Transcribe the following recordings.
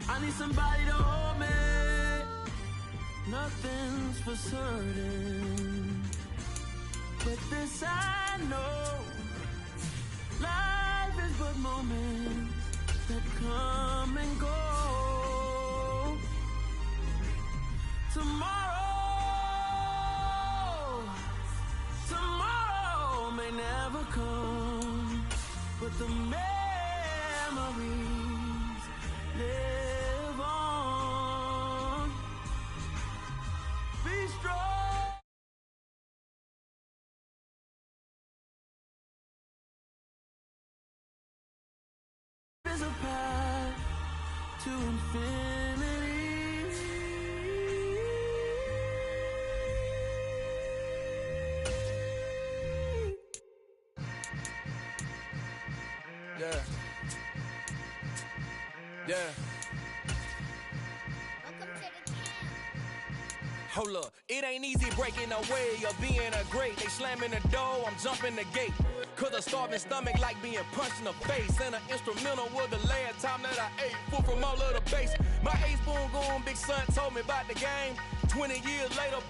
I need somebody to hold me. Nothing's for certain, but this I know. Life is but moments that come and go. Tomorrow may never come, but the memories live on. Be strong. There's a path to infinity. Yeah. Yeah. Hold up, it ain't easy breaking away or being a great. They slamming the door, I'm jumping the gate. Cause a starving stomach like being punched in the face. And an instrumental was the last time that I ate. Food from all of the base. My ace spoon going, big son told me about the game. 20 years later,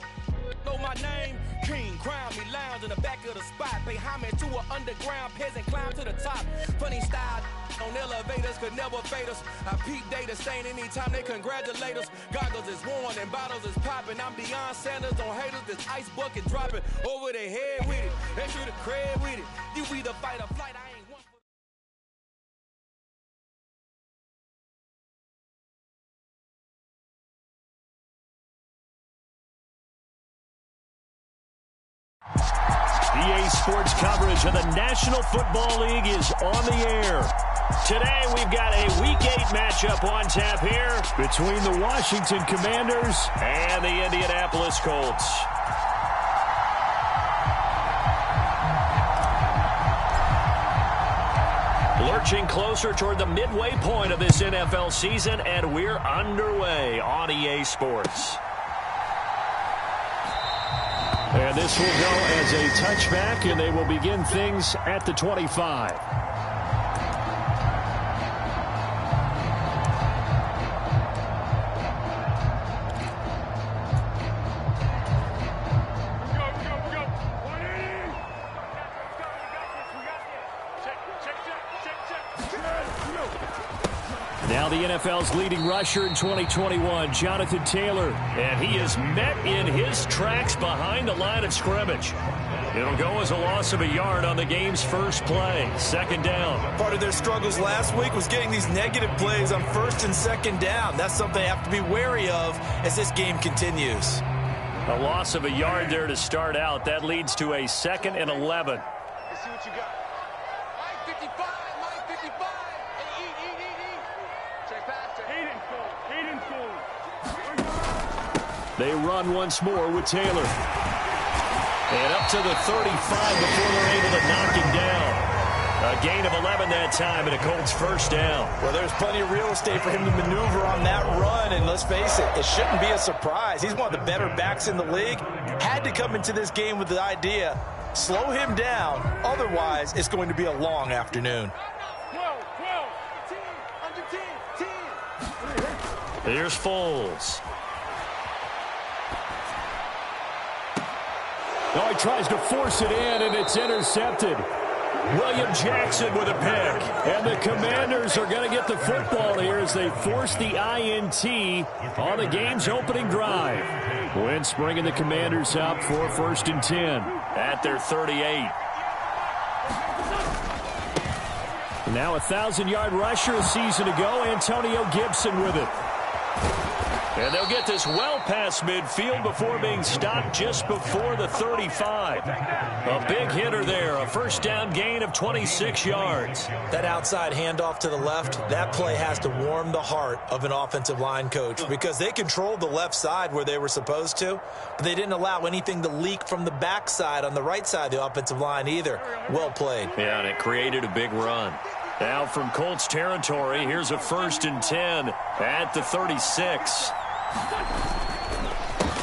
know my name. King, crown me, lounge in the back of the spot. Pay homage to an underground peasant, climb to the top. Funny style on elevators could never fade us. I peep data stain anytime they congratulate us. Goggles is worn and bottles is popping. I'm Deion Sanders on haters, this ice bucket dropping over their head with it. They should have cred with it. You either fight or flight, I ain't one for. EA Sports coverage of the National Football League is on the air. Today we've got a Week 8 matchup on tap here between the Washington Commanders and the Indianapolis Colts. Lurching closer toward the midway point of this NFL season, and we're underway on EA Sports. And this will go as a touchback, and they will begin things at the 25. Now the NFL's leading rusher in 2021, Jonathan Taylor, and he is met in his tracks behind the line of scrimmage. It'll go as a loss of a yard on the game's first play, second down. Part of their struggles last week was getting these negative plays on first and second down. That's something they have to be wary of as this game continues. A loss of a yard there to start out. That leads to a 2nd and 11. Let's see what you got. Mike 55, Mike 55. Hey, eat. Check pass, check. Eat and full. They run once more with Taylor. And up to the 35 before they're able to knock him down. A gain of 11 that time, and a Colts first down. Well, there's plenty of real estate for him to maneuver on that run, and let's face it, it shouldn't be a surprise. He's one of the better backs in the league. Had to come into this game with the idea, slow him down, otherwise it's going to be a long afternoon. 12, 10, under 10. Here's Foles. Oh, he tries to force it in, and it's intercepted. William Jackson with a pick. And the Commanders are going to get the football here as they force the INT on the game's opening drive. Wentz bringing the Commanders up for 1st and 10 at their 38. Now a 1,000-yard rusher a season ago, Antonio Gibson with it. And they'll get this well past midfield before being stopped just before the 35. A big hitter there, a first down gain of 26 yards. That outside handoff to the left, that play has to warm the heart of an offensive line coach because they controlled the left side where they were supposed to, but they didn't allow anything to leak from the backside on the right side of the offensive line either. Well played. Yeah, and it created a big run. Now from Colts territory, here's a 1st and 10 at the 36.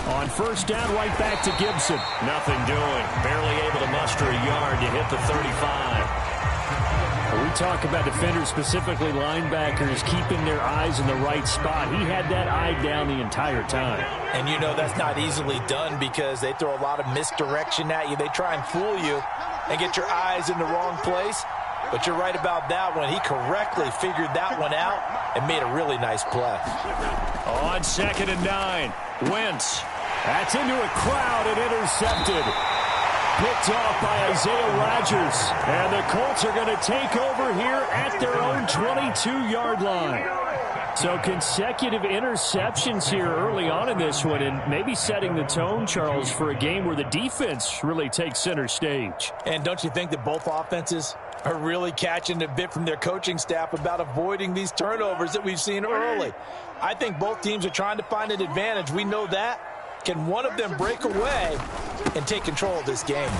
On first down, right back to Gibson. Nothing doing. Barely able to muster a yard to hit the 35. We talk about defenders, specifically linebackers, keeping their eyes in the right spot. He had that eye down the entire time. And you know that's not easily done because they throw a lot of misdirection at you. They try and fool you and get your eyes in the wrong place. But you're right about that one. He correctly figured that one out and made a really nice play. On 2nd and 9, Wentz. That's into a crowd and intercepted. Picked off by Isaiah Rodgers. And the Colts are going to take over here at their own 22-yard line. So consecutive interceptions here early on in this one, and maybe setting the tone, Charles, for a game where the defense really takes center stage. And don't you think that both offenses are really catching a bit from their coaching staff about avoiding these turnovers that we've seen early? I think both teams are trying to find an advantage. We know that. Can one of them break away and take control of this game?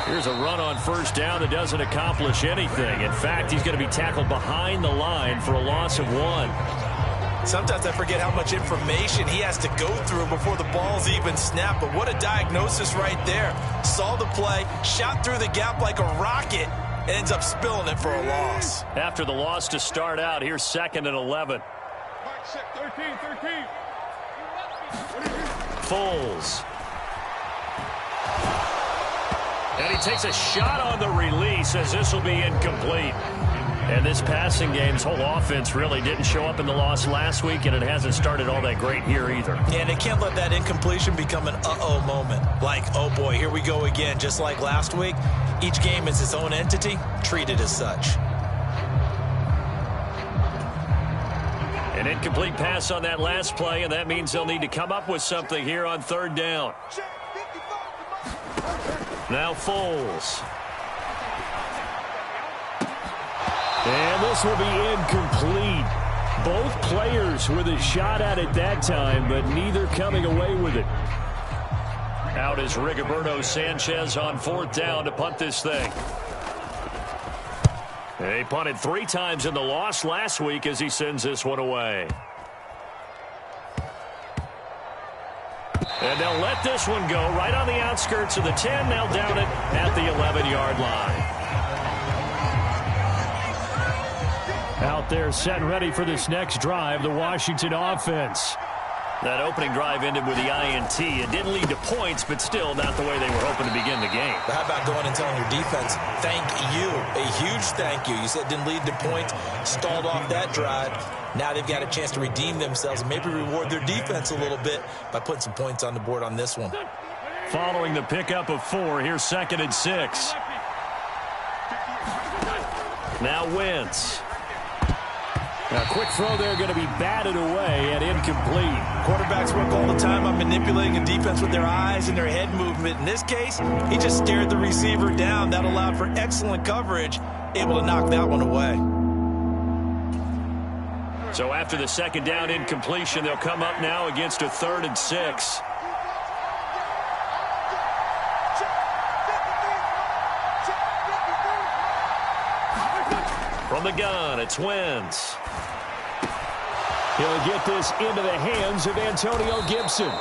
Here's a run on 1st down that doesn't accomplish anything. In fact, he's going to be tackled behind the line for a loss of 1. Sometimes I forget how much information he has to go through before the ball's even snapped. But what a diagnosis right there. Saw the play, shot through the gap like a rocket, and ends up spilling it for a loss. After the loss to start out, here's 2nd and 11. 13. Foles. And he takes a shot on the release as this will be incomplete. And this passing game's whole offense really didn't show up in the loss last week, and it hasn't started all that great here either. Yeah, and they can't let that incompletion become an uh-oh moment. Like, oh boy, here we go again, just like last week. Each game is its own entity, treat it as such. An incomplete pass on that last play, and that means they'll need to come up with something here on 3rd down. Now Foles. And this will be incomplete. Both players with a shot at it that time, but neither coming away with it. Out is Rigoberto Sanchez on 4th down to punt this thing. They punted 3 times in the loss last week as he sends this one away. And they'll let this one go right on the outskirts of the 10. They'll down it at the 11-yard line. Out there set and ready for this next drive, the Washington offense. That opening drive ended with the INT. It didn't lead to points, but still not the way they were hoping to begin the game. But how about going and telling your defense, thank you, a huge thank you. You said it didn't lead to points, stalled off that drive. Now they've got a chance to redeem themselves and maybe reward their defense a little bit by putting some points on the board on this one. Following the pickup of 4, here's 2nd and 6. Now Wentz. A quick throw there going to be batted away and incomplete. Quarterbacks work all the time on manipulating a defense with their eyes and their head movement. In this case, he just stared the receiver down. That allowed for excellent coverage, able to knock that one away. So after the 2nd down incompletion, they'll come up now against a 3rd and 6. From the gun, it's Wentz. He'll get this into the hands of Antonio Gibson.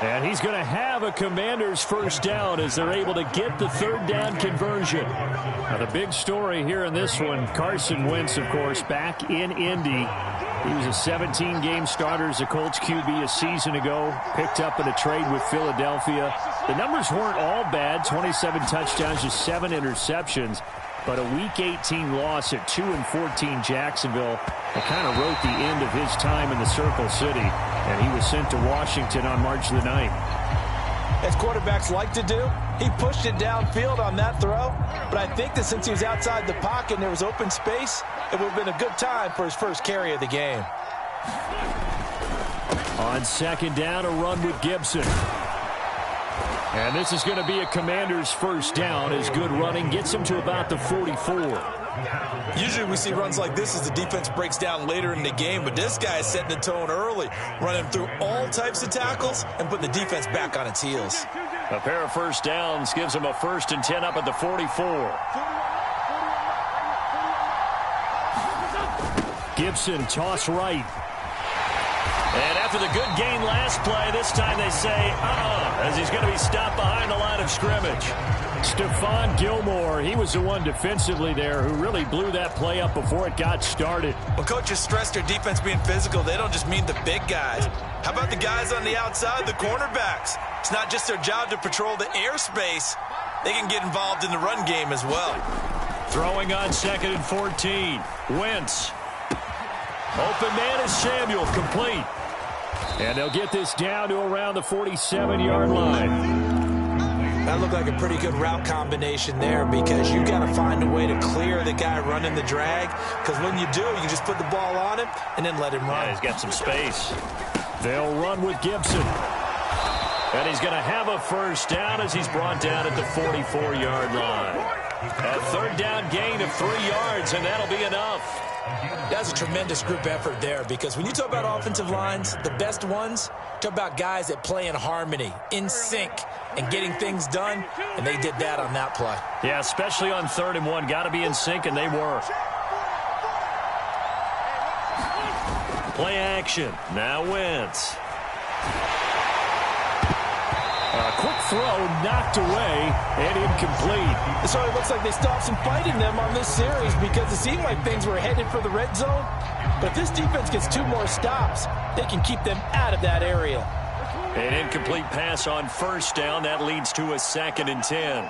And he's going to have a Commander's 1st down as they're able to get the 3rd down conversion. Now the big story here in this one, Carson Wentz, of course, back in Indy. He was a 17-game starter as a Colts QB a season ago, picked up in a trade with Philadelphia. The numbers weren't all bad, 27 touchdowns, just 7 interceptions. But a Week 18 loss at 2-14 Jacksonville that kind of wrote the end of his time in the Circle City. And he was sent to Washington on March the 9th. As quarterbacks like to do, he pushed it downfield on that throw. But I think that since he was outside the pocket and there was open space, it would have been a good time for his first carry of the game. On 2nd down, a run with Gibson. And this is going to be a Commander's 1st down as good running gets him to about the 44. Usually we see runs like this as the defense breaks down later in the game, but this guy is setting the tone early, running through all types of tackles and putting the defense back on its heels. A pair of 1st downs gives him a 1st and 10 up at the 44. Gibson toss right. And after the good gain last play, this time they say, as he's going to be stopped behind the line of scrimmage. Stephon Gilmore, he was the one defensively there who really blew that play up before it got started. When coaches stress their defense being physical, they don't just mean the big guys. How about the guys on the outside, the cornerbacks? It's not just their job to patrol the airspace. They can get involved in the run game as well. Throwing on 2nd and 14. Wentz. Open man is Samuel, complete. And they'll get this down to around the 47-yard line. That looked like a pretty good route combination there because you got to find a way to clear the guy running the drag, because when you do, you just put the ball on him and then let him run. Yeah, he's got some space. They'll run with Gibson. And he's going to have a first down as he's brought down at the 44-yard line. A third down gain of 3 yards, and that'll be enough. That's a tremendous group effort there, because when you talk about offensive lines, the best ones, talk about guys that play in harmony, in sync, and getting things done, and they did that on that play. Yeah, especially on 3rd and 1. Got to be in sync, and they were. Play action. Now Wentz. A quick throw knocked away and incomplete. So it looks like they stopped some fight in them on this series because it seemed like things were headed for the red zone. But if this defense gets 2 more stops, they can keep them out of that area. An incomplete pass on 1st down. That leads to a 2nd and 10.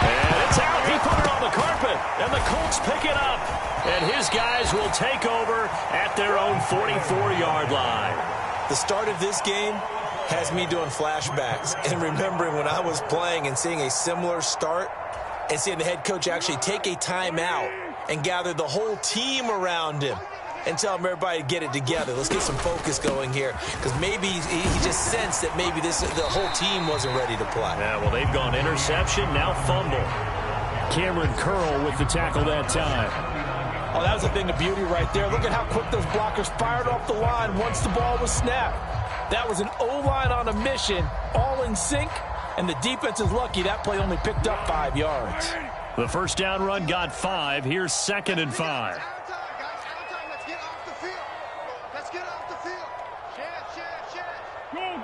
And it's out. He put it on the carpet, and the Colts pick it up. And his guys will take over at their own 44-yard line. The start of this game has me doing flashbacks and remembering when I was playing and seeing a similar start and seeing the head coach actually take a timeout and gather the whole team around him and tell him everybody to get it together. Let's get some focus going here, because maybe he just sensed that maybe the whole team wasn't ready to play. Yeah, well, they've gone interception, now fumble. Cameron Curl with the tackle that time. Oh, that was a thing of beauty right there. Look at how quick those blockers fired off the line once the ball was snapped. That was an O-line on a mission, all in sync, and the defense is lucky that play only picked up 5 yards. The first down run got 5. Here's 2nd and 5. Let's get off the field. Let's get off the field. Go,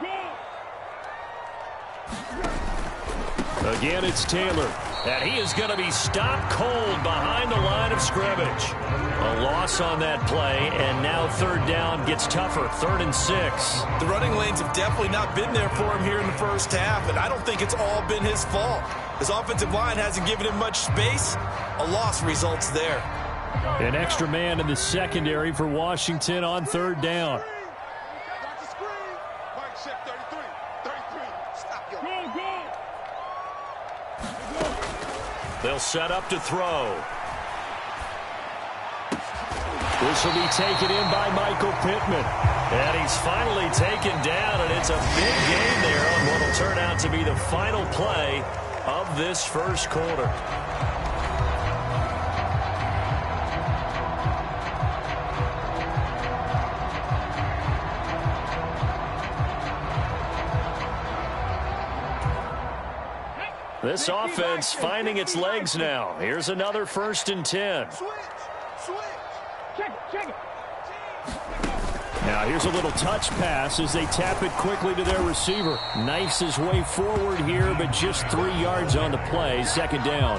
go. Again, it's Taylor. And he is going to be stopped cold behind the line of scrimmage. A loss on that play, and now 3rd down gets tougher. 3rd and 6. The running lanes have definitely not been there for him here in the first half, and I don't think it's all been his fault. His offensive line hasn't given him much space. A loss results there. An extra man in the secondary for Washington on 3rd down. Got the screen. Mike check 33. 33. Stop your. Go, go. They'll set up to throw. This will be taken in by Michael Pittman. And he's finally taken down, and it's a big gain there on what will turn out to be the final play of this first quarter. This offense finding its legs now. Here's another 1st and 10. Switch. Check it. Now here's a little touch pass as they tap it quickly to their receiver. Knifes his way forward here, but just 3 yards on the play. 2nd down.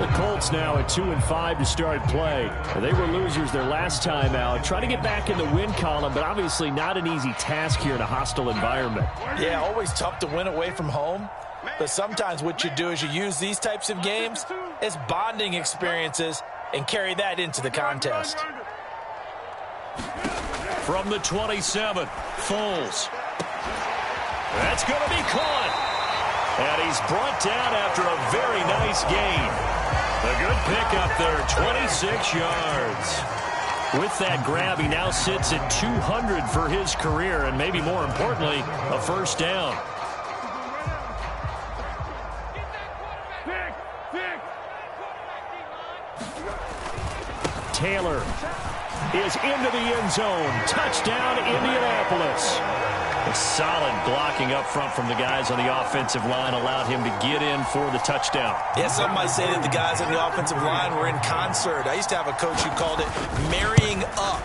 The Colts now at 2-5 to start play. They were losers their last time out. Trying to get back in the win column, but obviously not an easy task here in a hostile environment. Yeah, always tough to win away from home. But sometimes what you do is you use these types of games as bonding experiences and carry that into the contest. From the 27, Foles. That's going to be caught. And he's brought down after a very nice gain. A good pickup there, 26 yards. With that grab, he now sits at 200 for his career, and maybe more importantly, a first down. Taylor is into the end zone. Touchdown, Indianapolis. Solid blocking up front from the guys on the offensive line allowed him to get in for the touchdown. Yeah, some might say that the guys on the offensive line were in concert. I used to have a coach who called it marrying up,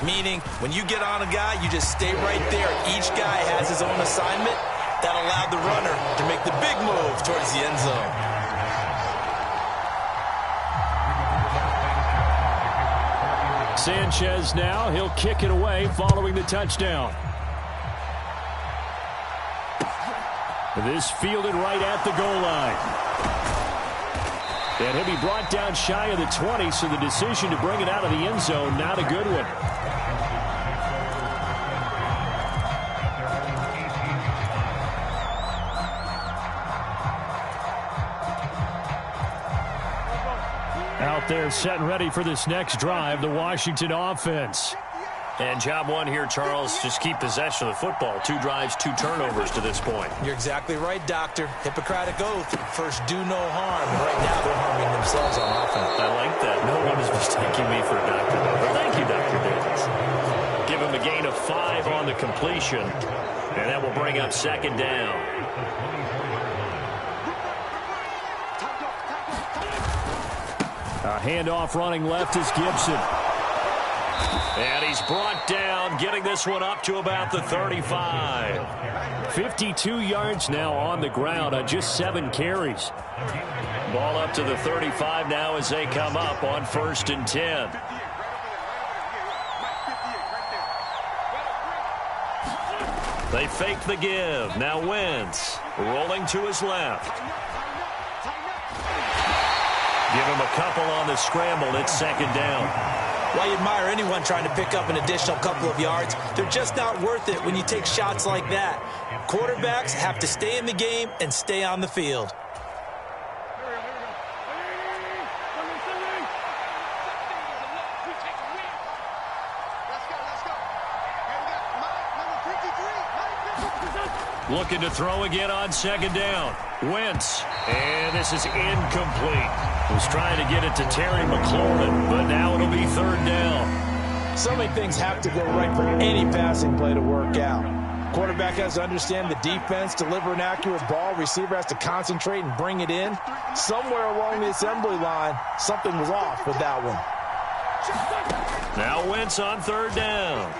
meaning when you get on a guy, you just stay right there. Each guy has his own assignment. That allowed the runner to make the big move towards the end zone. Sanchez now, he'll kick it away following the touchdown. This fielded right at the goal line. And he'll be brought down shy of the 20, so the decision to bring it out of the end zone, not a good one. Out there set and ready for this next drive, the Washington offense. And job one here, Charles, just keep possession of the football. 2 drives, 2 turnovers to this point. You're exactly right, Doctor. Hippocratic oath. First, do no harm. Right now, they're harming themselves on offense. I like that. No one is mistaking me for a doctor, though. But thank you, Dr. Davis. Give him a gain of 5 on the completion. And that will bring up second down. A handoff running left is Gibson. And he's brought down, getting this one up to about the 35. 52 yards now on the ground on just 7 carries. Ball up to the 35 now as they come up on 1st and 10. They fake the give. Now Wentz rolling to his left. Give him a couple on the scramble. It's second down. Why you admire anyone trying to pick up an additional couple of yards? They're just not worth it when you take shots like that. Quarterbacks have to stay in the game and stay on the field. Looking to throw again on second down. Wentz. And this is incomplete. Was trying to get it to Terry McLaurin, but now it'll be 3rd down. So many things have to go right for any passing play to work out. Quarterback has to understand the defense, deliver an accurate ball. Receiver has to concentrate and bring it in. Somewhere along the assembly line, something was off with that one. Now Wentz on 3rd down.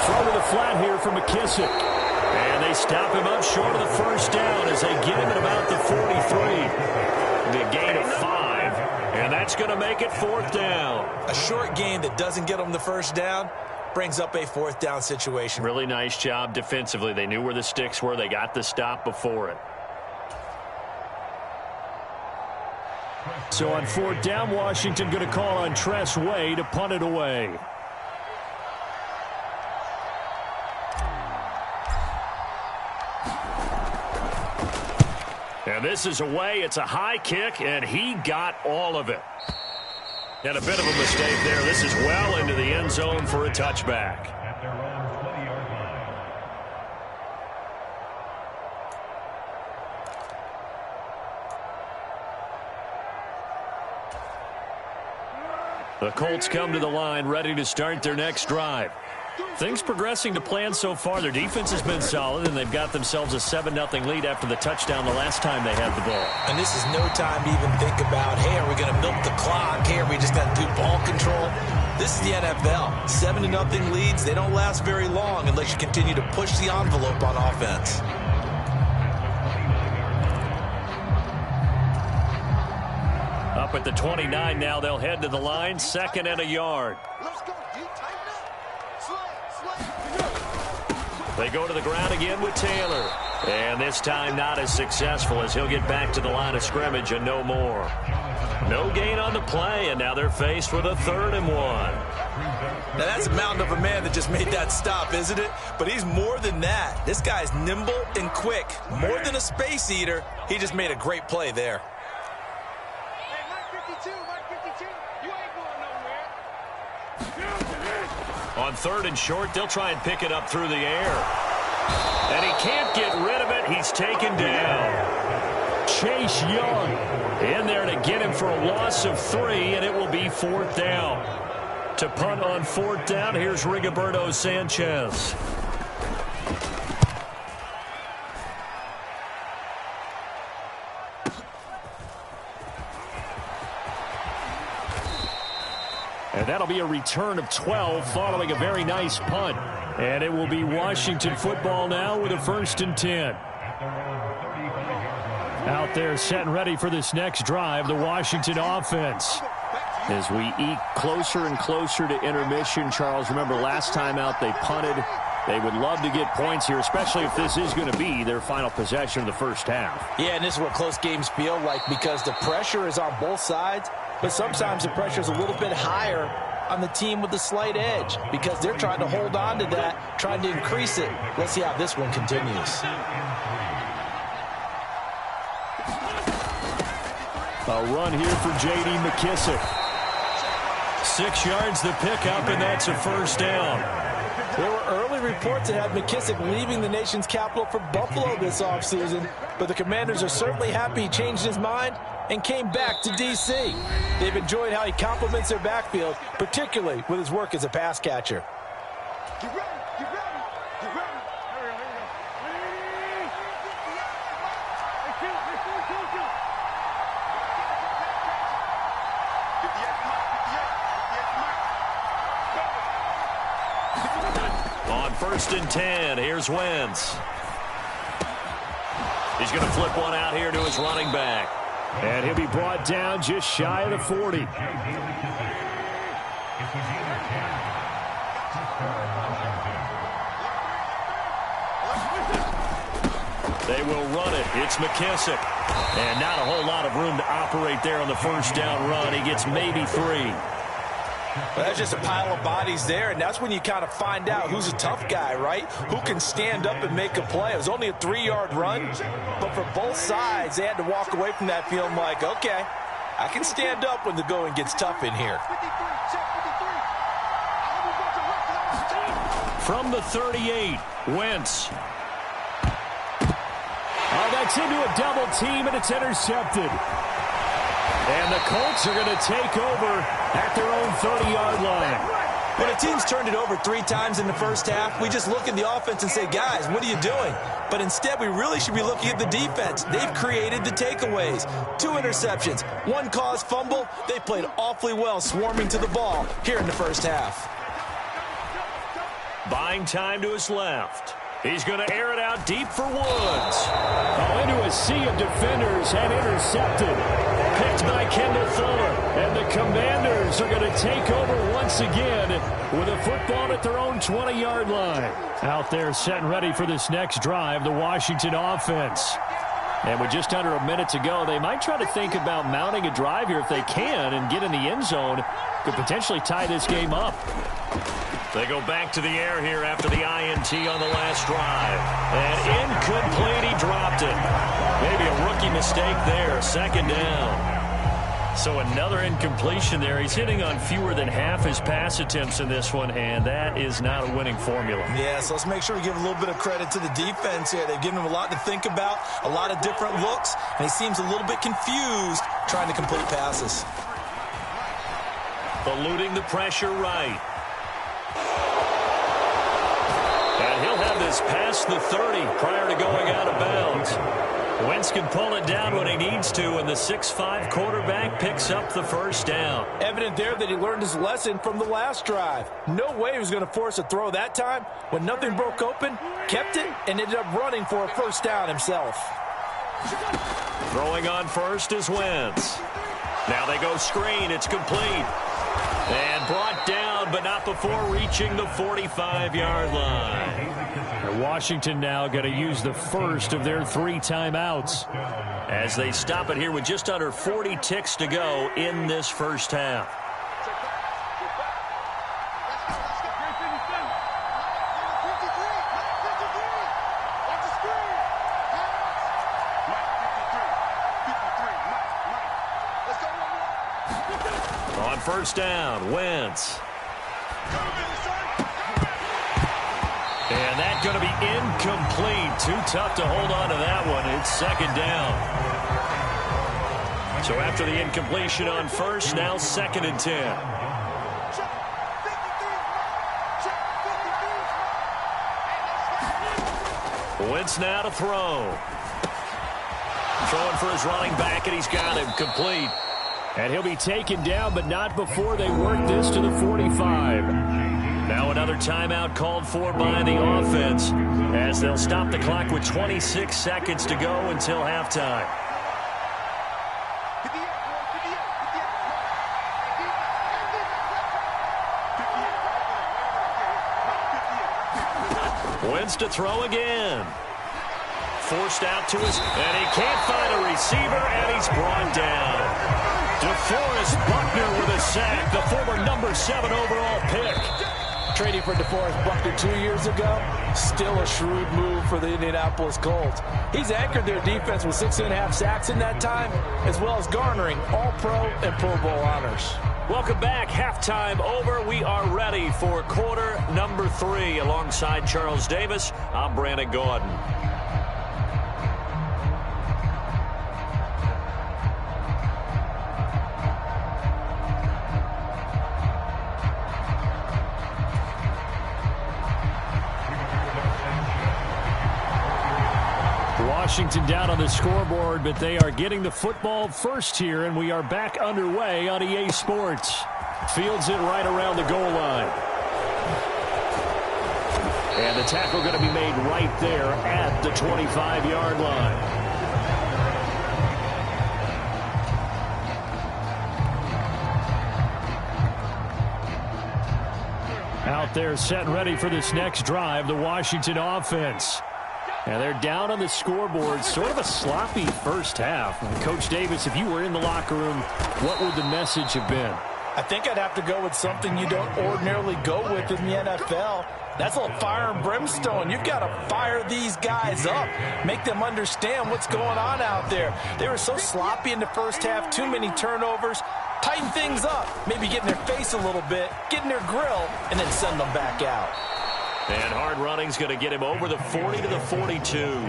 Throw to the flat here for McKissick. And they stop him up short of the 1st down as they get him at about the 43. The gain of 5. And that's going to make it 4th down. A short gain that doesn't get them the 1st down brings up a 4th down situation. Really nice job defensively. They knew where the sticks were. They got the stop before it. So on 4th down, Washington going to call on Tress Way to punt it away. And this is away. It's a high kick, and he got all of it. And a bit of a mistake there. This is well into the end zone for a touchback. The Colts come to the line, ready to start their next drive. Things progressing to plan so far. Their defense has been solid, and they've got themselves a 7-0 lead after the touchdown the last time they had the ball. And this is no time to even think about, hey, are we going to milk the clock? Hey, are we just going to do ball control? This is the NFL. 7-0 leads, they don't last very long unless you continue to push the envelope on offense. Up at the 29 now, they'll head to the line, 2nd and a yard. They go to the ground again with Taylor. And this time not as successful as he'll get back to the line of scrimmage and no more. No gain on the play, and now they're faced with a 3rd and 1. Now that's a mountain of a man that just made that stop, isn't it? But he's more than that. This guy's nimble and quick. More than a space eater. He just made a great play there. Hey, Mike 52, you ain't going nowhere. On 3rd and short, they'll try and pick it up through the air. And he can't get rid of it. He's taken down. Chase Young in there to get him for a loss of 3, and it will be 4th down. To punt on 4th down, here's Rigoberto Sanchez. And that'll be a return of 12 following a very nice punt. And it will be Washington football now with a 1st and 10. Out there set and ready for this next drive, the Washington offense. As we eke closer and closer to intermission, Charles, remember last time out they punted. They would love to get points here, especially if this is going to be their final possession of the first half. Yeah, and this is what close games feel like because the pressure is on both sides, but sometimes the pressure is a little bit higher on the team with the slight edge because they're trying to hold on to that, trying to increase it. Let's see how this one continues. A run here for J.D. McKissick. 6 yards the pickup, and that's a 1st down. There were early reports that had McKissick leaving the nation's capital for Buffalo this offseason, but the Commanders are certainly happy he changed his mind and came back to D.C. They've enjoyed how he complements their backfield, particularly with his work as a pass catcher. Get ready, get ready, get ready. On 1st and 10, here's Wentz. He's going to flip one out here to his running back. And he'll be brought down just shy of the 40. They will run it. It's McKissick. And not a whole lot of room to operate there on the 1st down run. He gets maybe 3. Well, that's just a pile of bodies there, and that's when you kind of find out who's a tough guy, right? Who can stand up and make a play. It was only a 3-yard run, but for both sides, they had to walk away from that feeling like, okay, I can stand up when the going gets tough in here. From the 38, Wentz. Oh, that's into a double team, and it's intercepted. And the Colts are going to take over at their own 30-yard line. When a team's turned it over 3 times in the first half, we just look at the offense and say, guys, what are you doing? But instead, we really should be looking at the defense. They've created the takeaways. 2 interceptions, 1 caused fumble. They played awfully well swarming to the ball here in the first half. Buying time to his left. He's going to air it out deep for Woods. Oh, into a sea of defenders and intercepted. Picked by Kendall Fuller. And the Commanders are going to take over once again with a football at their own 20-yard line. Out there set and ready for this next drive, the Washington offense. And with just under a minute to go, they might try to think about mounting a drive here if they can and get in the end zone. Could potentially tie this game up. They go back to the air here after the INT on the last drive. And incomplete, he dropped it. Maybe a rookie mistake there, 2nd down. So another incompletion there. He's hitting on fewer than half his pass attempts in this one, and that is not a winning formula. Yeah, so let's make sure we give a little bit of credit to the defense here. They've given him a lot to think about, a lot of different looks, and he seems a little bit confused trying to complete passes. Eluding the pressure right. And he'll have this past the 30 prior to going out of bounds. Wentz can pull it down when he needs to, and the 6'5" quarterback picks up the 1st down. Evident there that he learned his lesson from the last drive. No way he was going to force a throw that time. When nothing broke open, kept it, and ended up running for a 1st down himself. Throwing on 1st is Wentz. Now they go screen. It's complete. And brought down, but not before reaching the 45-yard line. And Washington now going to use the first of their 3 timeouts as they stop it here with just under 40 ticks to go in this first half. On 1st down, Wentz. And that's going to be incomplete. Too tough to hold on to that one. It's 2nd down. So after the incompletion on 1st, now 2nd and 10. Wentz now to throw. Throwing for his running back, and he's got him complete. And he'll be taken down, but not before they work this to the 45. Now another timeout called for by the offense as they'll stop the clock with 26 seconds to go until halftime. Wentz to throw again. Forced out to his, and he can't find a receiver, and he's brought down. DeForest Buckner with a sack, the former number 7 overall pick. Trading for DeForest Buckner 2 years ago, still a shrewd move for the Indianapolis Colts. He's anchored their defense with 6.5 sacks in that time, as well as garnering All-Pro and Pro Bowl honors. Welcome back. Halftime over. We are ready for quarter number 3. Alongside Charles Davis, I'm Brandon Gordon. Washington down on the scoreboard, but they are getting the football first here, and we are back underway on EA Sports. Fields it right around the goal line. And the tackle going to be made right there at the 25-yard line. Out there set and ready for this next drive, the Washington offense. And they're down on the scoreboard, sort of a sloppy first half. Coach Davis, if you were in the locker room, what would the message have been? I think I'd have to go with something you don't ordinarily go with in the NFL. That's a little fire and brimstone. You've got to fire these guys up, make them understand what's going on out there. They were so sloppy in the first half, too many turnovers. Tighten things up, maybe get in their face a little bit, get in their grill, and then send them back out. And hard running's going to get him over the 40 to the 42.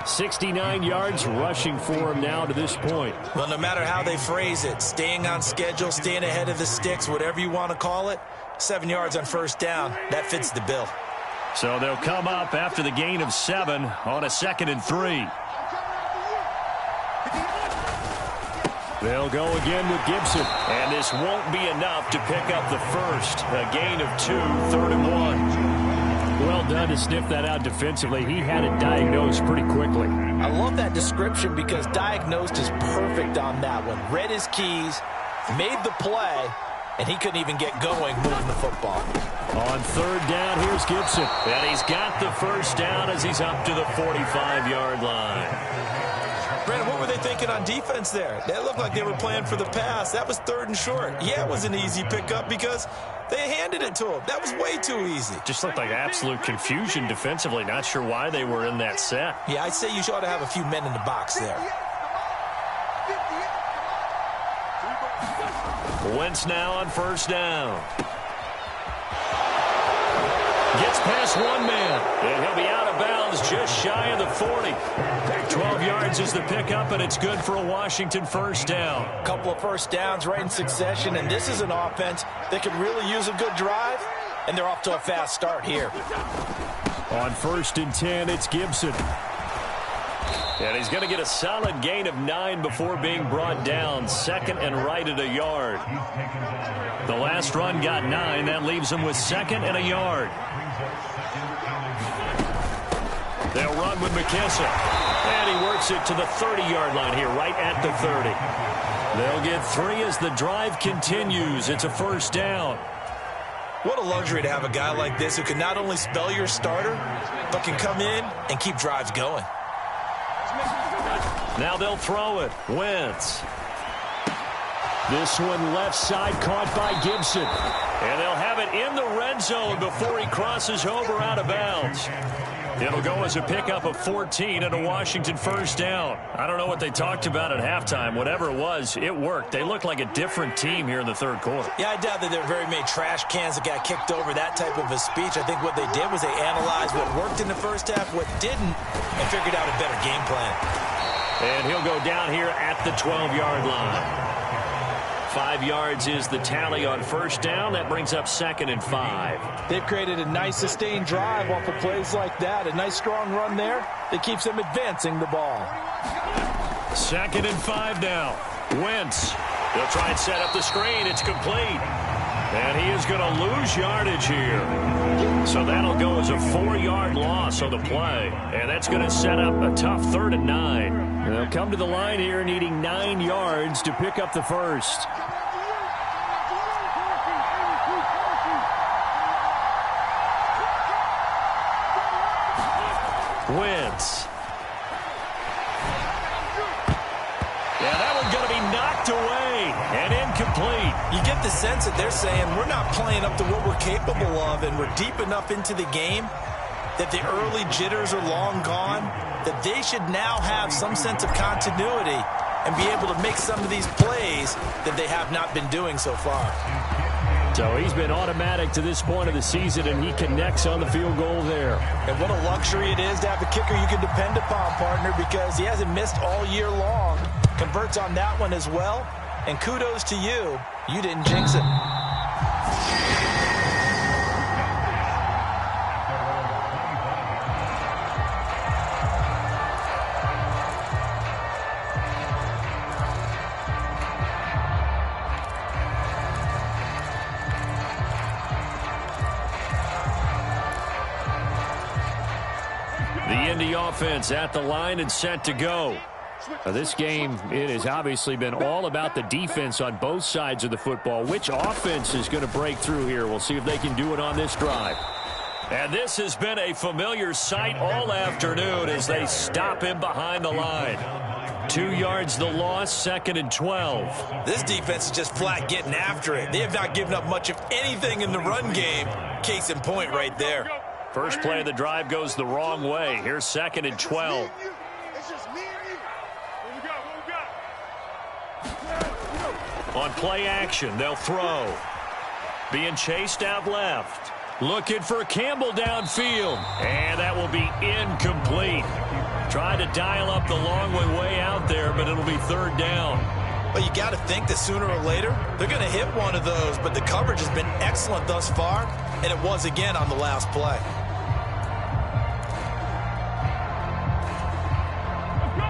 69 yards rushing for him now to this point. Well, no matter how they phrase it, staying on schedule, staying ahead of the sticks, whatever you want to call it, 7 yards on first down, that fits the bill. So they'll come up after the gain of 7 on a 2nd and 3. They'll go again with Gibson. And this won't be enough to pick up the first. A gain of 2, 3rd and 1. Well done to sniff that out defensively. He had it diagnosed pretty quickly. I love that description because diagnosed is perfect on that one. Read his keys, made the play, and he couldn't even get going moving the football. On 3rd down, here's Gibson. And he's got the first down as he's up to the 45-yard line. Brandon, what were they thinking on defense there? They looked like they were playing for the pass. That was 3rd and short. Yeah, it was an easy pickup because they handed it to him. That was way too easy. Just looked like absolute confusion defensively. Not sure why they were in that set. Yeah, I'd say you ought to have a few men in the box there. Wentz now on 1st down. Gets past one man, and he'll be out of bounds just shy of the 40. 12 yards is the pickup, and it's good for a Washington first down. A couple of first downs right in succession, and this is an offense that could really use a good drive, and they're off to a fast start here. On 1st and 10, it's Gibson. And he's going to get a solid gain of 9 before being brought down. 2nd and right at a yard. The last run got 9. That leaves him with 2nd and a yard. They'll run with McKissick. And he works it to the 30-yard line here, right at the 30. They'll get 3 as the drive continues. It's a first down. What a luxury to have a guy like this who can not only spell your starter, but can come in and keep drives going. Now they'll throw it. Wentz. This one left side caught by Gibson. And they'll have it in the red zone before he crosses over out of bounds. It'll go as a pickup of 14 and a Washington first down. I don't know what they talked about at halftime. Whatever it was, it worked. They look like a different team here in the 3rd quarter. Yeah, I doubt that there were very many trash cans that got kicked over, that type of a speech. I think what they did was they analyzed what worked in the first half, what didn't, and figured out a better game plan. And he'll go down here at the 12-yard line. 5 yards is the tally on first down. That brings up 2nd and 5. They've created a nice sustained drive off of plays like that. A nice strong run there that keeps them advancing the ball. 2nd and 5 now. Wentz. They'll try and set up the screen. It's complete. And he is going to lose yardage here. So that'll go as a 4-yard loss on the play. And that's going to set up a tough 3rd and 9. And they'll come to the line here needing 9 yards to pick up the first. Wentz. Yeah, that one's going to be knocked away and incomplete. You get the sense that they're saying we're not playing up to what we're capable of, and we're deep enough into the game that the early jitters are long gone, that they should now have some sense of continuity and be able to make some of these plays that they have not been doing so far. So he's been automatic to this point of the season, and he connects on the field goal there. And what a luxury it is to have a kicker you can depend upon, partner, because he hasn't missed all year long. Converts on that one as well. And kudos to you. You didn't jinx it. The Indy offense at the line and set to go. Now, this game, it has obviously been all about the defense on both sides of the football. Which offense is going to break through here? We'll see if they can do it on this drive. And this has been a familiar sight all afternoon as they stop him behind the line. 2 yards the loss, 2nd and 12. This defense is just flat getting after it. They have not given up much of anything in the run game. Case in point right there. First play of the drive goes the wrong way. Here's 2nd and 12. On play action, they'll throw. Being chased out left. Looking for Campbell downfield. And that will be incomplete. Tried to dial up the long way out there, but it'll be 3rd down. Well, you got to think that sooner or later, they're going to hit one of those, but the coverage has been excellent thus far, and it was again on the last play.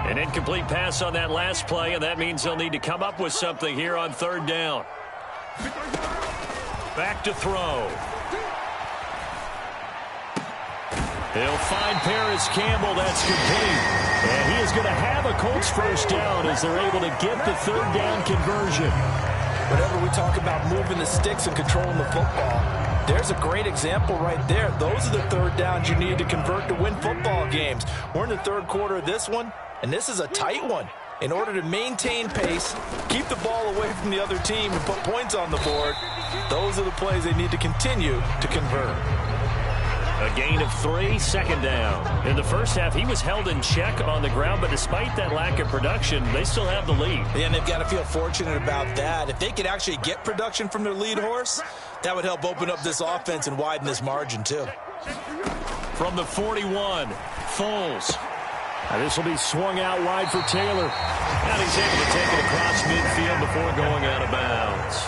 An incomplete pass on that last play, and that means they'll need to come up with something here on 3rd down. Back to throw. He'll find Paris Campbell. That's complete. And he is going to have a Colts first down as they're able to get the 3rd down conversion. Whenever we talk about moving the sticks and controlling the football, there's a great example right there. Those are the 3rd downs you need to convert to win football games. We're in the 3rd quarter of this one, and this is a tight one. In order to maintain pace, keep the ball away from the other team, and put points on the board, those are the plays they need to continue to convert. A gain of 3, 2nd down. In the first half, he was held in check on the ground, but despite that lack of production, they still have the lead. Yeah, and they've got to feel fortunate about that. If they could actually get production from their lead horse, that would help open up this offense and widen this margin, too. From the 41, Foles. Now this will be swung out wide for Taylor. And he's able to take it across midfield before going out of bounds.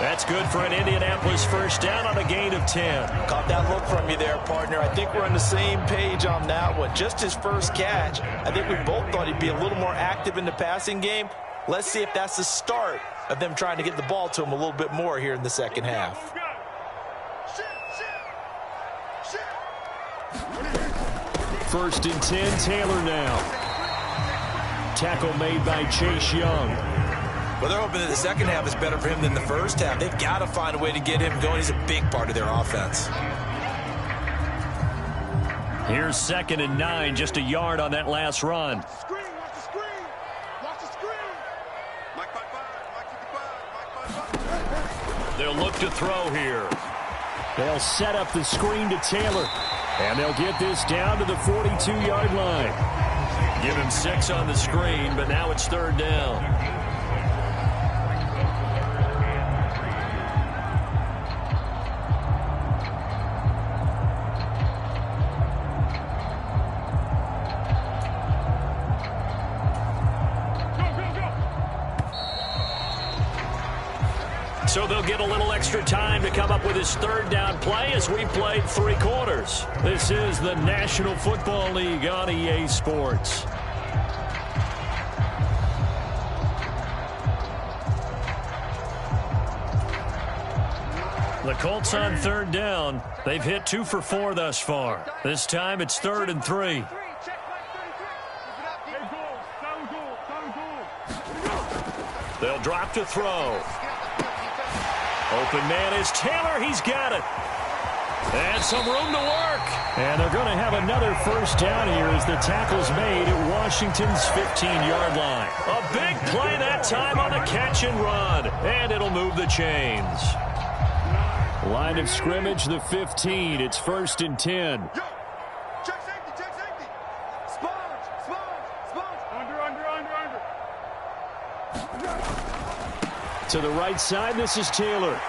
That's good for an Indianapolis first down on a gain of 10. Caught that look from you there, partner. I think we're on the same page on that one. Just his first catch. I think we both thought he'd be a little more active in the passing game. Let's see if that's the start of them trying to get the ball to him a little bit more here in the second half. First and 10, Taylor now. Tackle made by Chase Young. Well, they're hoping that the second half is better for him than the first half. They've got to find a way to get him going. He's a big part of their offense. Here's 2nd and 9, just a yard on that last run. Watch the screen. Watch the screen. Mike 5-5. Mike 55. They'll look to throw here. They'll set up the screen to Taylor. And they'll get this down to the 42-yard line. Give him 6 on the screen, but now it's 3rd down. So they'll get a little extra time to come up with his third down play as we played 3 quarters. This is the National Football League on EA Sports. The Colts on third down. They've hit 2 for 4 thus far. This time it's 3rd and 3. They'll drop to throw. Open man is Taylor. He's got it. And some room to work. And they're going to have another first down here as the tackle's made at Washington's 15-yard line. A big play that time on a catch and run. And it'll move the chains. Line of scrimmage, the 15. It's 1st and 10. Yo, check safety. Sponge. Under. To the right side, this is Taylor.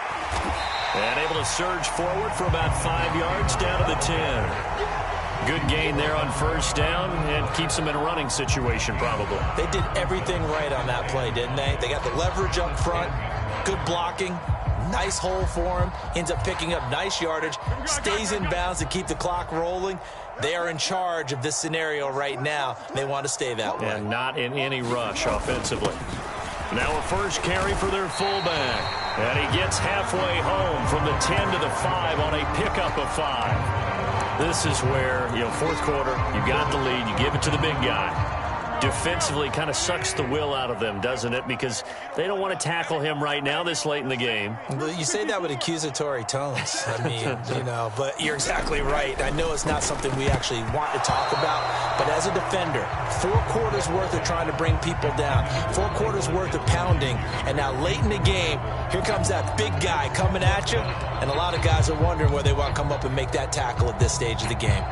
And able to surge forward for about 5 yards down to the 10. Good gain there on first down and keeps them in a running situation probably. They did everything right on that play, didn't they? They got the leverage up front, good blocking, nice hole for him, ends up picking up nice yardage, stays in bounds to keep the clock rolling. They are in charge of this scenario right now. They want to stay that way. And not in any rush offensively. Now a first carry for their fullback. And he gets halfway home from the 10 to the 5 on a pickup of 5. This is where, fourth quarter, you got the lead, you give it to the big guy. Defensively kind of sucks the will out of them, doesn't it? Because they don't want to tackle him right now this late in the game. Well, you say that with accusatory tones. I mean, but you're exactly right. I know it's not something we actually want to talk about, but as a defender, 4 quarters worth of trying to bring people down, 4 quarters worth of pounding, and now late in the game, here comes that big guy coming at you, and a lot of guys are wondering whether they want to come up and make that tackle at this stage of the game.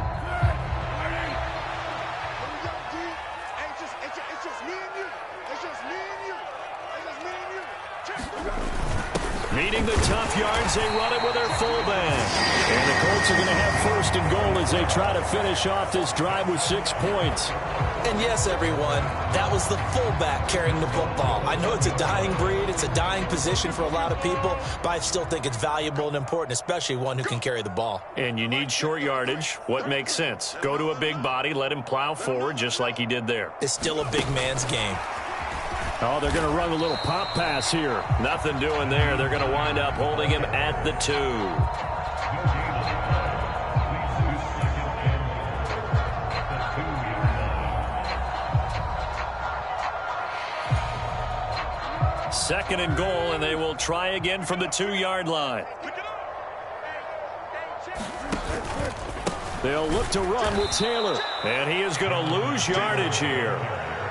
Needing the tough yards, they run it with their fullback. And the Colts are going to have 1st and goal as they try to finish off this drive with 6 points. And yes, everyone, that was the fullback carrying the football. I know it's a dying breed, it's a dying position for a lot of people, but I still think it's valuable and important, especially one who can carry the ball. And you need short yardage. What makes sense? Go to a big body, let him plow forward just like he did there. It's still a big man's game. Oh, they're going to run a little pop pass here. Nothing doing there. They're going to wind up holding him at the 2. Second and goal, and they will try again from the 2-yard line. They'll look to run with Taylor. And he is going to lose yardage here.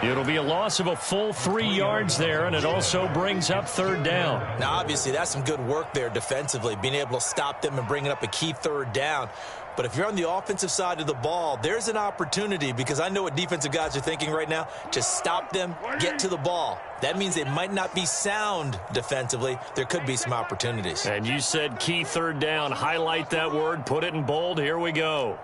It'll be a loss of a full 3 yards there, and it also brings up 3rd down. Now, obviously, that's some good work there defensively, being able to stop them and bringing up a key 3rd down. But if you're on the offensive side of the ball, there's an opportunity, because I know what defensive guys are thinking right now, to stop them, get to the ball. That means they might not be sound defensively. There could be some opportunities. And you said key 3rd down. Highlight that word, put it in bold. Here we go.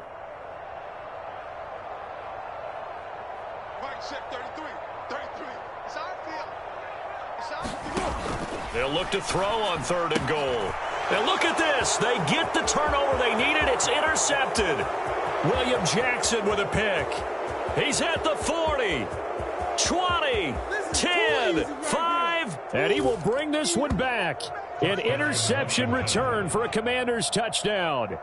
They'll look to throw on 3rd and goal. And look at this. They get the turnover they needed. It's intercepted. William Jackson with a pick. He's at the 40, 20, 10, 5. And he will bring this one back. An interception return for a Commanders touchdown.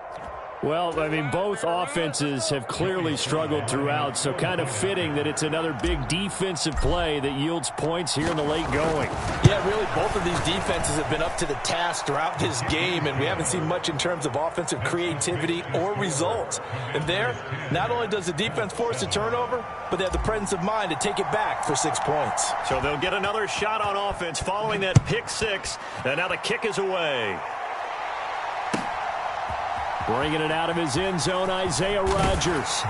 Well, I mean, both offenses have clearly struggled throughout, so kind of fitting that it's another big defensive play that yields points here in the late going. Yeah, really, both of these defenses have been up to the task throughout this game, and we haven't seen much in terms of offensive creativity or results. And there, not only does the defense force a turnover, but they have the presence of mind to take it back for 6 points. So they'll get another shot on offense following that pick 6, and now the kick is away. Bringing it out of his end zone, Isaiah Rodgers.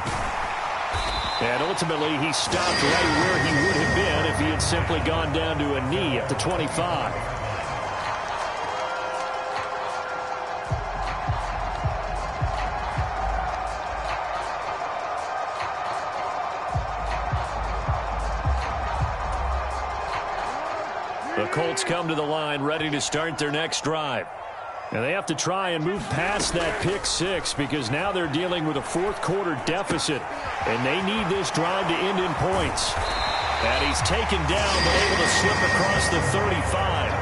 And ultimately, he stopped right where he would have been if he had simply gone down to a knee at the 25. The Colts come to the line ready to start their next drive. And they have to try and move past that pick six because now they're dealing with a fourth-quarter deficit, and they need this drive to end in points. And he's taken down but able to slip across the 35.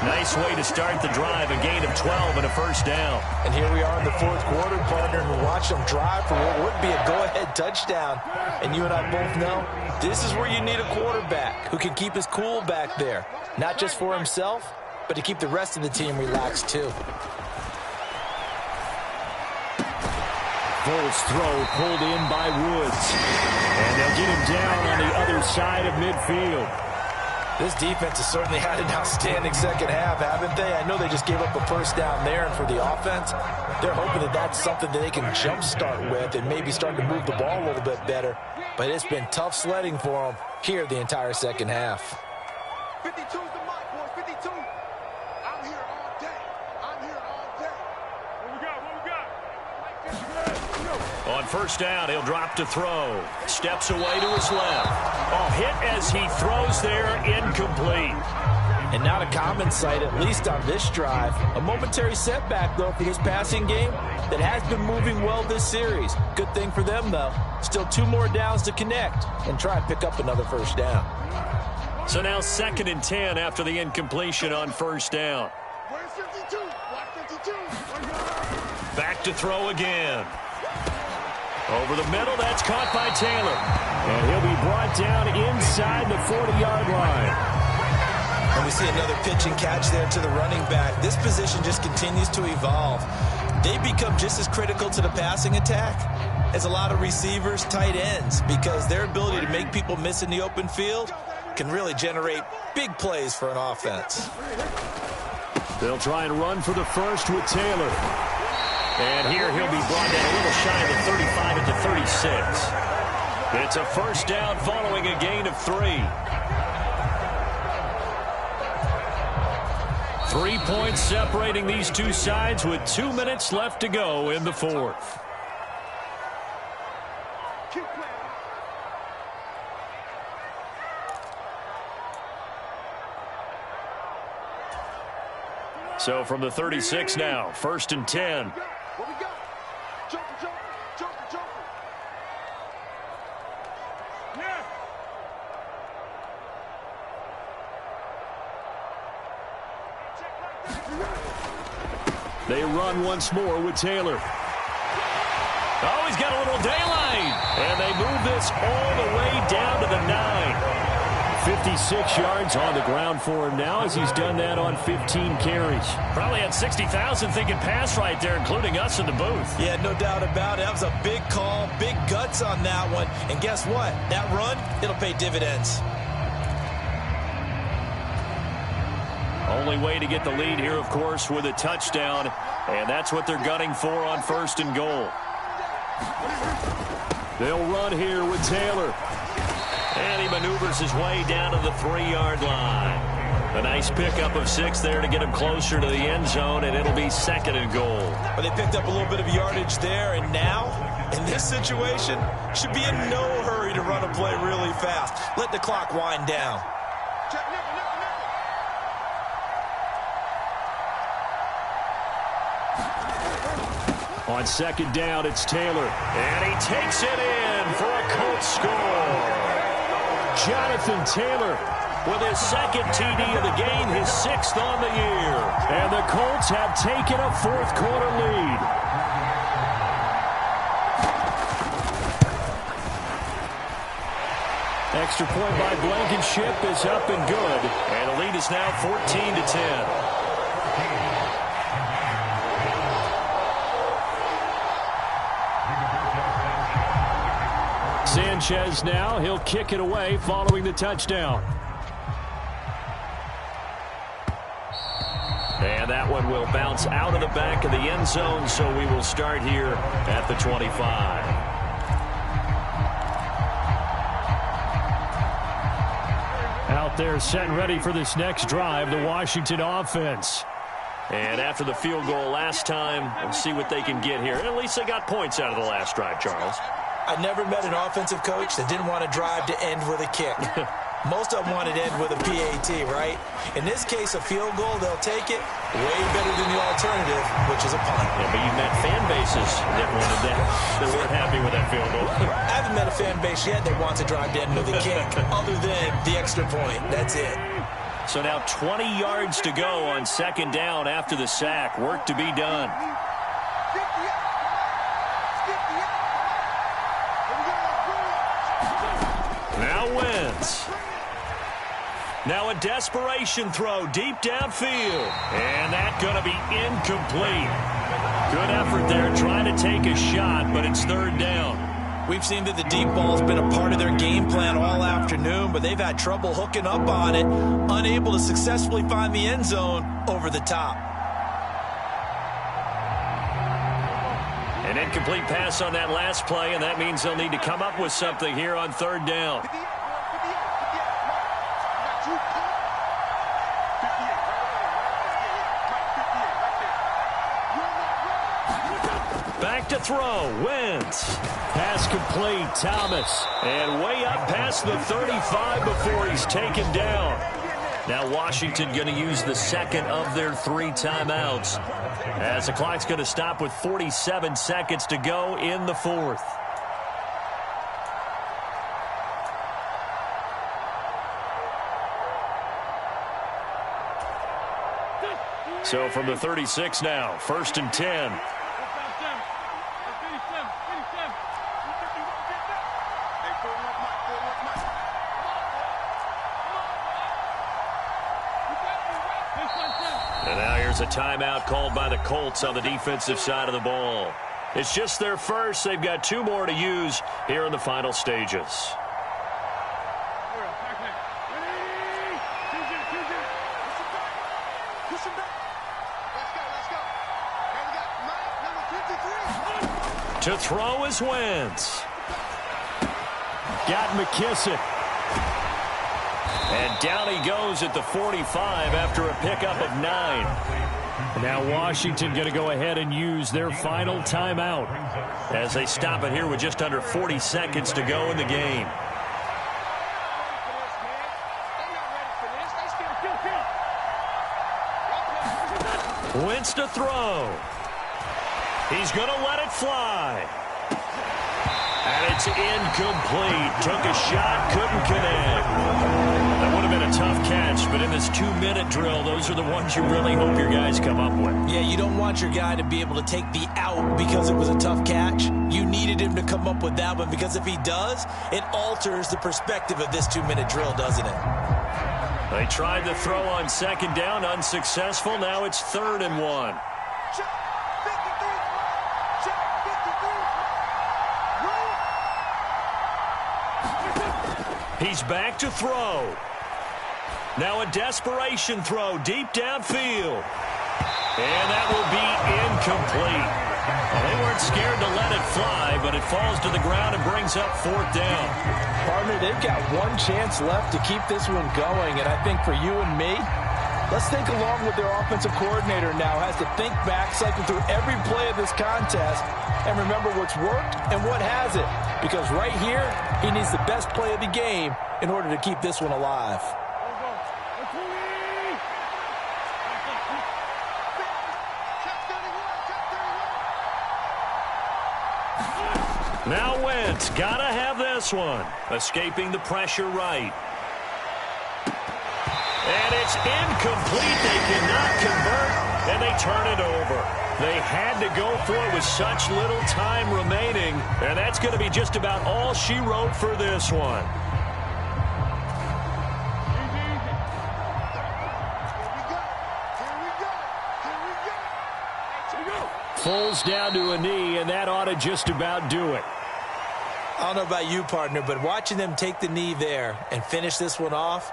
Nice way to start the drive, a gain of 12 and a first down. And here we are in the fourth quarter, partner, and we watch them drive for what would be a go-ahead touchdown. And you and I both know this is where you need a quarterback who can keep his cool back there, not just for himself, but to keep the rest of the team relaxed too. Full's throw pulled in by Woods. And they'll get him down on the other side of midfield. This defense has certainly had an outstanding second half, haven't they? I know they just gave up a first down there, and for the offense, they're hoping that that's something that they can jumpstart with and maybe start to move the ball a little bit better. But it's been tough sledding for them here the entire second half. 52's the mark, boys. 52. I'm here all day. I'm here all day. What we got? On first down, he'll drop to throw. Steps away to his left. Oh, hit as he throws there, incomplete. And not a common sight, at least on this drive. A momentary setback, though, for this passing game that has been moving well this series. Good thing for them, though. Still 2 more downs to connect and try and pick up another first down. So now 2nd and 10 after the incompletion on first down. Where's 52? Watch 52. Back to throw again. Over the middle, that's caught by Taylor. And he'll be brought down inside the 40-yard line. And we see another pitch and catch there to the running back. This position just continues to evolve. They become just as critical to the passing attack as a lot of receivers, tight ends, because their ability to make people miss in the open field can really generate big plays for an offense. They'll try and run for the first with Taylor. And here he'll be brought down a little shy of the 35 at the 36. It's a first down following a gain of 3. 3 points separating these two sides with 2 minutes left to go in the fourth. So from the 36 now, 1st and 10. What we got? Jumper. Yeah. They run once more with Taylor. Oh, he's got a little daylight. And they move this all the way down to the 9. 56 yards on the ground for him now as he's done that on 15 carries. Probably had 60,000 thinking pass right there, including us in the booth. Yeah, no doubt about it. That was a big call, big guts on that one. And guess what? That run, it'll pay dividends. Only way to get the lead here, of course, with a touchdown. And that's what they're gunning for on 1st and goal. They'll run here with Taylor. And he maneuvers his way down to the 3-yard line. A nice pickup of 6 there to get him closer to the end zone, and it'll be 2nd and goal. But they picked up a little bit of yardage there, and now, in this situation, should be in no hurry to run a play really fast. Let the clock wind down. On 2nd down, it's Taylor. And he takes it in for a Colts score. Jonathan Taylor with his 2nd TD of the game, his 6th on the year. And the Colts have taken a 4th quarter lead. Extra point by Blankenship is up and good. And the lead is now 14-10. Sanchez now, he'll kick it away following the touchdown. And that one will bounce out of the back of the end zone, so we will start here at the 25. Out there set and ready for this next drive, the Washington offense. And after the field goal last time, we'll see what they can get here. At least they got points out of the last drive, Charles. I never met an offensive coach that didn't want to drive to end with a kick. Most of them want it in with a PAT, right? In this case, a field goal, they'll take it way better than the alternative, which is a punt. Yeah, but you've met fan bases that wanted that. They weren't happy with that field goal. I haven't met a fan base yet that wants to drive to the end of the kick, other than the extra point. That's it. So now 20 yards to go on second down after the sack. Work to be done. Now Wentz. Now a desperation throw deep downfield. And that's going to be incomplete. Good effort there trying to take a shot, but it's third down. We've seen that the deep ball's been a part of their game plan all afternoon, but they've had trouble hooking up on it, unable to successfully find the end zone over the top. An incomplete pass on that last play, and that means they'll need to come up with something here on third down. Back to throw, Wentz. Pass complete, Thomas. And way up past the 35 before he's taken down. Now Washington going to use the second of their 3 timeouts, as the clock's going to stop with 47 seconds to go in the fourth. So from the 36 now, 1st and 10. And now here's a timeout called by the Colts on the defensive side of the ball. It's just their first. They've got 2 more to use here in the final stages. To throw is Wentz. Got McKissick. And down he goes at the 45 after a pickup of 9. Now Washington going to go ahead and use their final timeout as they stop it here with just under 40 seconds to go in the game. Wentz to throw. He's going to let it fly. And it's incomplete. Took a shot, couldn't connect. That would have been a tough catch, but in this 2-minute drill, those are the ones you really hope your guys come up with. Yeah, you don't want your guy to be able to take the out because it was a tough catch. You needed him to come up with that one, because if he does, it alters the perspective of this 2-minute drill, doesn't it? They tried to throw on second down, unsuccessful. Now it's 3rd and 1. He's back to throw. Now a desperation throw deep downfield. And that will be incomplete. Well, they weren't scared to let it fly, but it falls to the ground and brings up 4th down. Partner, they've got 1 chance left to keep this one going, and I think for you and me, let's think along with their offensive coordinator now. Has to think back, cycle through every play of this contest, and remember what's worked and what hasn't. Because right here, he needs the best play of the game in order to keep this one alive. Now Wentz, gotta have this one. Escaping the pressure right. And it's incomplete. They cannot convert, and they turn it over. They had to go for it with such little time remaining, and that's going to be just about all she wrote for this one. Falls down to a knee, and that ought to just about do it. I don't know about you, partner, but watching them take the knee there and finish this one off,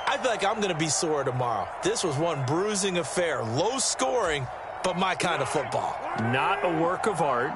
I feel like I'm going to be sore tomorrow. This was one bruising affair. Low scoring, but my kind of football. Not a work of art.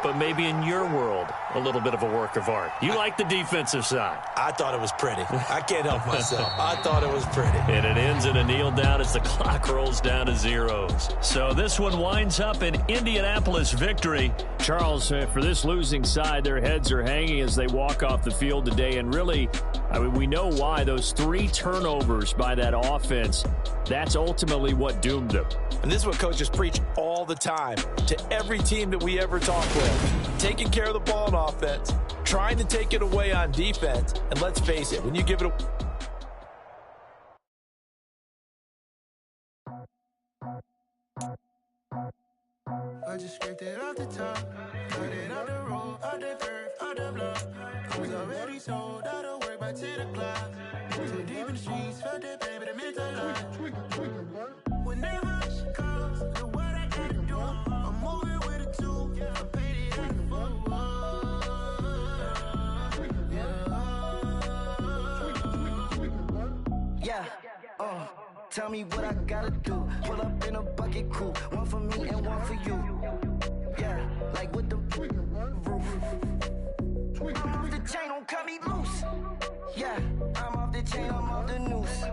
but maybe in your world, a little bit of a work of art. You like the defensive side. I thought it was pretty. I can't help myself. I thought it was pretty. And it ends in a kneel down as the clock rolls down to zeros. So this one winds up in Indianapolis victory. Charles, for this losing side, their heads are hanging as they walk off the field today. And really, I mean, we know why. Those 3 turnovers by that offense, that's ultimately what doomed them. And this is what coaches preach all the time to every team that we ever talk with. Taking care of the ball on offense, trying to take it away on defense. And let's face it, when you give it I just scraped it off the top, cut it out the road, out the curve, out the block. I was already sold out of work by 10 o'clock. Too deep in the streets, felt that pain, but it meant a lot. Whenever she calls, do what I gotta do. I'm moving with a 2, I paid it out the boat. Yeah, tell me what I gotta do. Pull up in a bucket crew, one for me and one for you. Yeah, like with the roof. I'm off the chain, don't cut me loose. Yeah, I'm off the chain, I'm off the noose.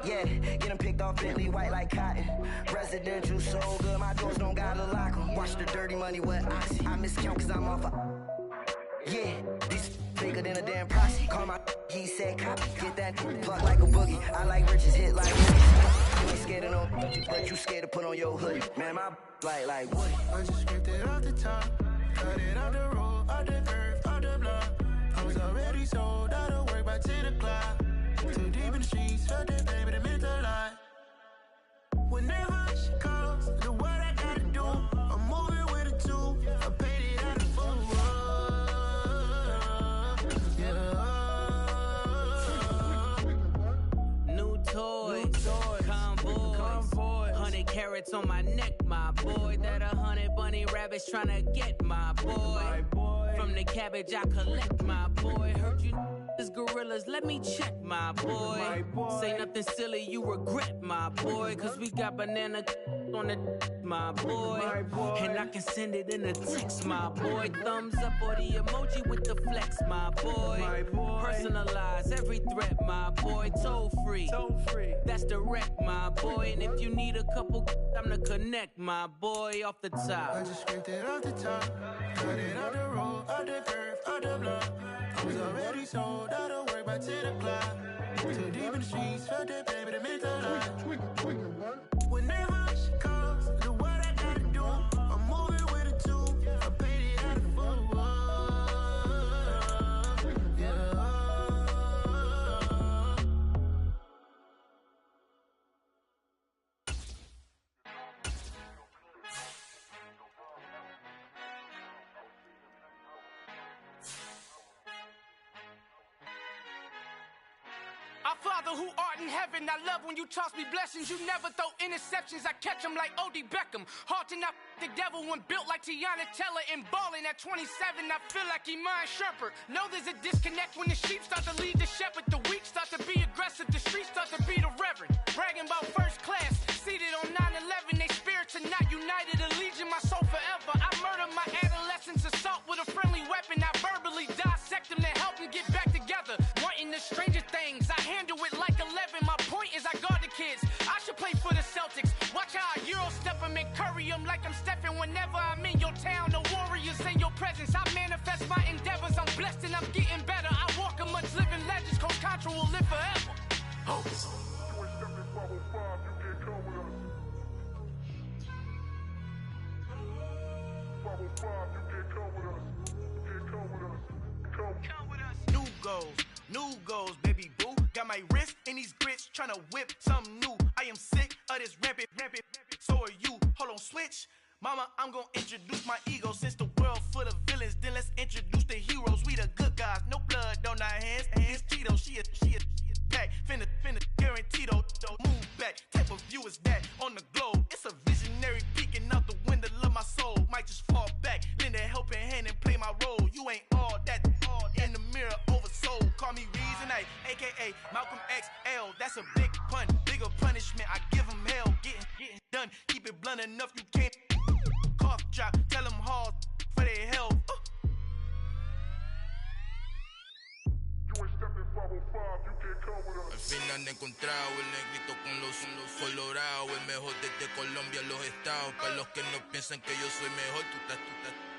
Yeah, getting picked off Bentley white like cotton. Residential so good, my doors don't gotta lock 'em. Watch the dirty money with oxy. I miscount cause I'm off yeah, these bigger than a damn proxy. Call my he said copy. Get that plug like a boogie. I like riches, hit like Woody. You ain't scared of no, but you scared to put on your hoodie. Man, my like Woody. I just scraped it off the top, cut it out the road, out the curve, out the block. I was already sold out of work by 10 o'clock. Too deep in the streets, felt that pain, but it meant a lot. Whenever she calls, do what I gotta do. I'm moving with a 2, I paid it out the full. Toys, convoys, 100 carats on my neck, my boy. That 100 bunny rabbits tryna get my boy. From the cabbage I collect, my boy. Heard you is gorillas, let me check, my boy. Say nothing silly, you regret, my boy. Cause we got banana on the my boy. And I can send it in a text, my boy. Thumbs up or the emoji with the flex, my boy. Personalize every threat, my boy. Toll free. That's direct, my boy. And if you need a couple, I'm to connect, my boy, off the top. I just scraped it off the top, cut it out the road, out the curve, out the block. I was already sold out of work by 10 o'clock. Too deep in the streets, felt that pain, but it meant a lot. Whenever she calls, do what I gotta do. I'm moving with a 2, I paid it out the full. Our Father who art in heaven, I love when you toss me blessings. You never throw interceptions, I catch them like O.D. Beckham. Hard to not the devil when built like Tiana Teller and balling at 27, I feel like Iman Shumpert. Know there's a disconnect when the sheep start to lead the shepherd. The weak start to be aggressive, the streets start to be the reverend. Bragging about first class, seated on 9/11. They spirits are not united, a legion, my soul forever. I murder my adolescence, assault with a friendly weapon. I verbally dissect them to help them get back together. Wanting the stranger things, I handle it like 11. My point is I guard the kids. I should play for the Celtics. Watch how I Euro step them and curry them like I'm Stephen. Whenever I'm in your town, the Warriors in your presence. I manifest my endeavors. I'm blessed and I'm getting better. I walk amongst living legends. Coach Contra will live forever. Oh. New goals, baby boo. Got my wrist in these grits, tryna whip something new. I am sick of this rampant. So are you. Hold on, switch. Mama, I'm gonna introduce my ego. Since the world full of villains, then let's introduce the heroes. We the good guys, no blood on our hands. Hands Tito, she a pack. Finna guaranteed move back. Type of view is that on the globe? It's a visionary peeking out the window of my soul. Might just fall back, lend a helping hand and play my role. You ain't all that in the mirror oversold. Call me Reason A, aka Malcolm XL. That's a big pun, bigger punishment. I give him hell, getting done. Keep it blunt enough, you can't cough drop. Tell him hard for their health. Al fin han encontrado el negrito con los colorados, el mejor desde Colombia, los estados. Para los que no piensan que yo soy mejor,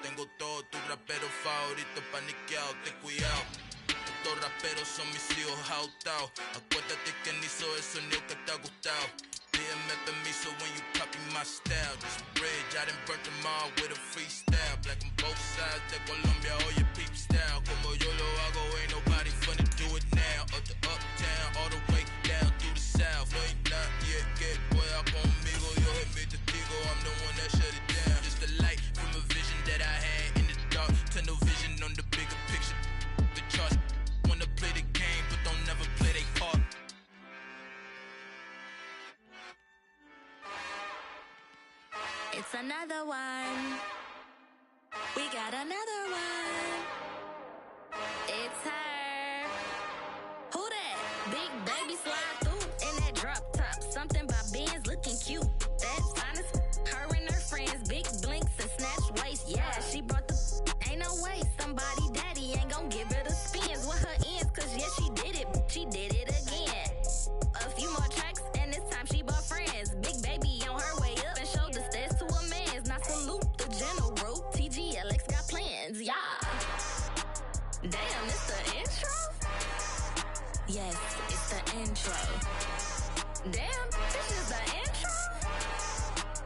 tengo todo, tus raperos favoritos paniqueados, ten cuidado. Estos raperos son mis hijos adoptados. Acuérdate que ni hizo el sonido que te ha gustado. Pídeme permiso when you copy my style. This bridge, I done burnt them all with a freestyle. Black on both sides de Colombia, oye peep style. Como yo lo hago, ain't nobody finna do it now. Up to uptown, all the way down through the south. No hay nadie que pueda conmigo, Dios es mi testigo. I'm the one that shut it down. Just a light from a vision that I had in the dark. Tunnel vision on the bigger picture. The charts wanna play the game, but don't never play their part. It's another one. We got another one. It's her. Who that? Big baby slide through in that drop top. Something by Benz looking cute. That's honest. Her and her friends, big blinks and snatch waist. Yeah, she brought the. Ain't no way somebody daddy ain't gon' give her the spins with her ends. Cause yeah, she did it. She did it again. A few more tracks and this time she bought friends. Big baby on her way up and showed the stairs to a man's. Now salute the general. TGLX got plans, yeah. Damn, it's the intro? Yes, it's the intro. Damn, this is the intro?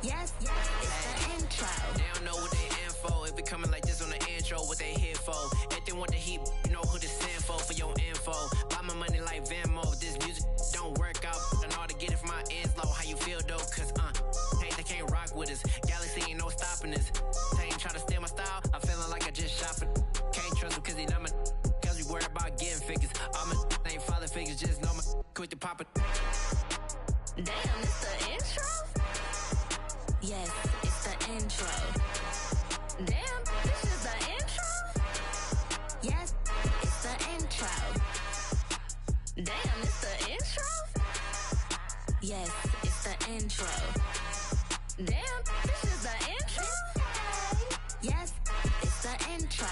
Yes, it's the intro. They don't know what they in for. If it coming like this on the intro, what they here for? If they want the heat, you know who to send for your info. Buy my money like Venmo. This music don't work out. I know how to get it from my ends low. How you feel though? Cause hey, they can't rock with us. Galaxy ain't no stopping this. They ain't trying to steal my style. I'm feeling like I just shot for. Can't trust him cause he not my. Cause we worried about getting figures. All my ain't father figures, just know my quick to pop it. Damn, it's the intro? Yes, it's the intro. Damn, this is the intro? Yes, it's the intro. Damn, it's the intro? Yes, it's the intro. Damn, this is the intro? Yes, it's the intro.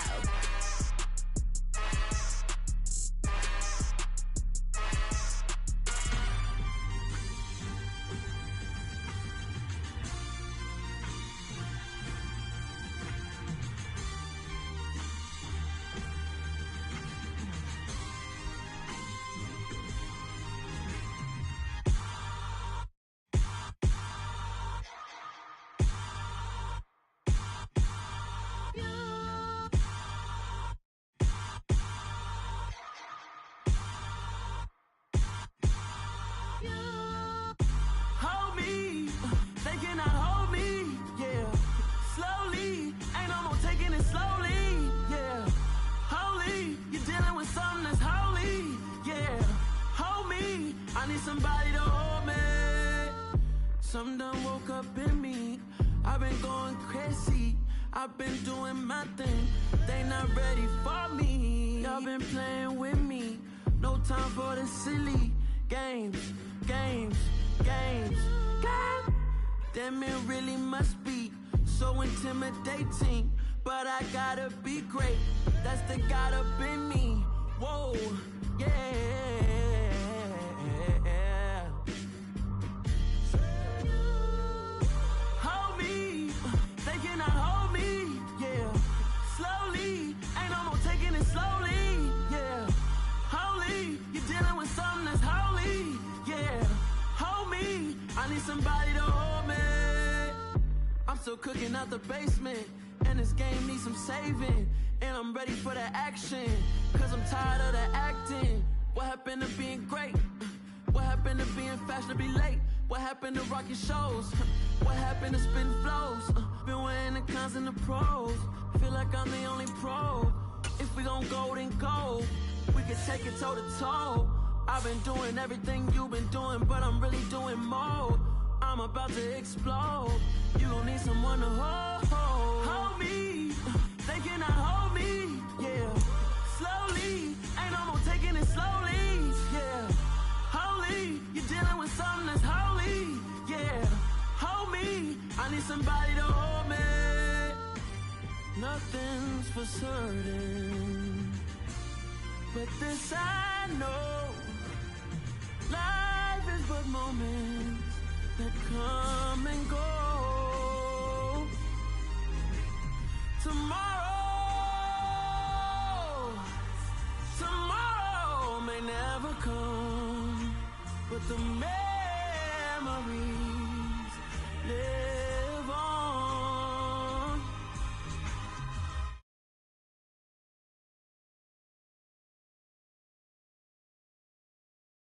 Somebody to hold me. Something done woke up in me. I've been going crazy. I've been doing my thing. They not ready for me. Y'all been playing with me. No time for the silly games. Damn, it really must be so intimidating. But I gotta be great. That's the God up in me. Whoa, yeah. Somebody to hold me. I'm still cooking out the basement, and this game needs some saving. And I'm ready for the action, cause I'm tired of the acting. What happened to being great? What happened to being fashionably late? What happened to rocking shows? What happened to spitting flows? Been weighing the cons and the pros. Feel like I'm the only pro. If we gon' go, then go. We can take it toe to toe. I've been doing everything you've been doing, but I'm really doing more. I'm about to explode. You gon' need someone to hold me. They cannot hold me, yeah. Slowly, ain't no more taking it slowly, yeah. Holy, you're dealing with something that's holy, yeah. Hold me, I need somebody to hold me. nothing's for certain, but this I know, life is but moments that come and go. Tomorrow may never come, but the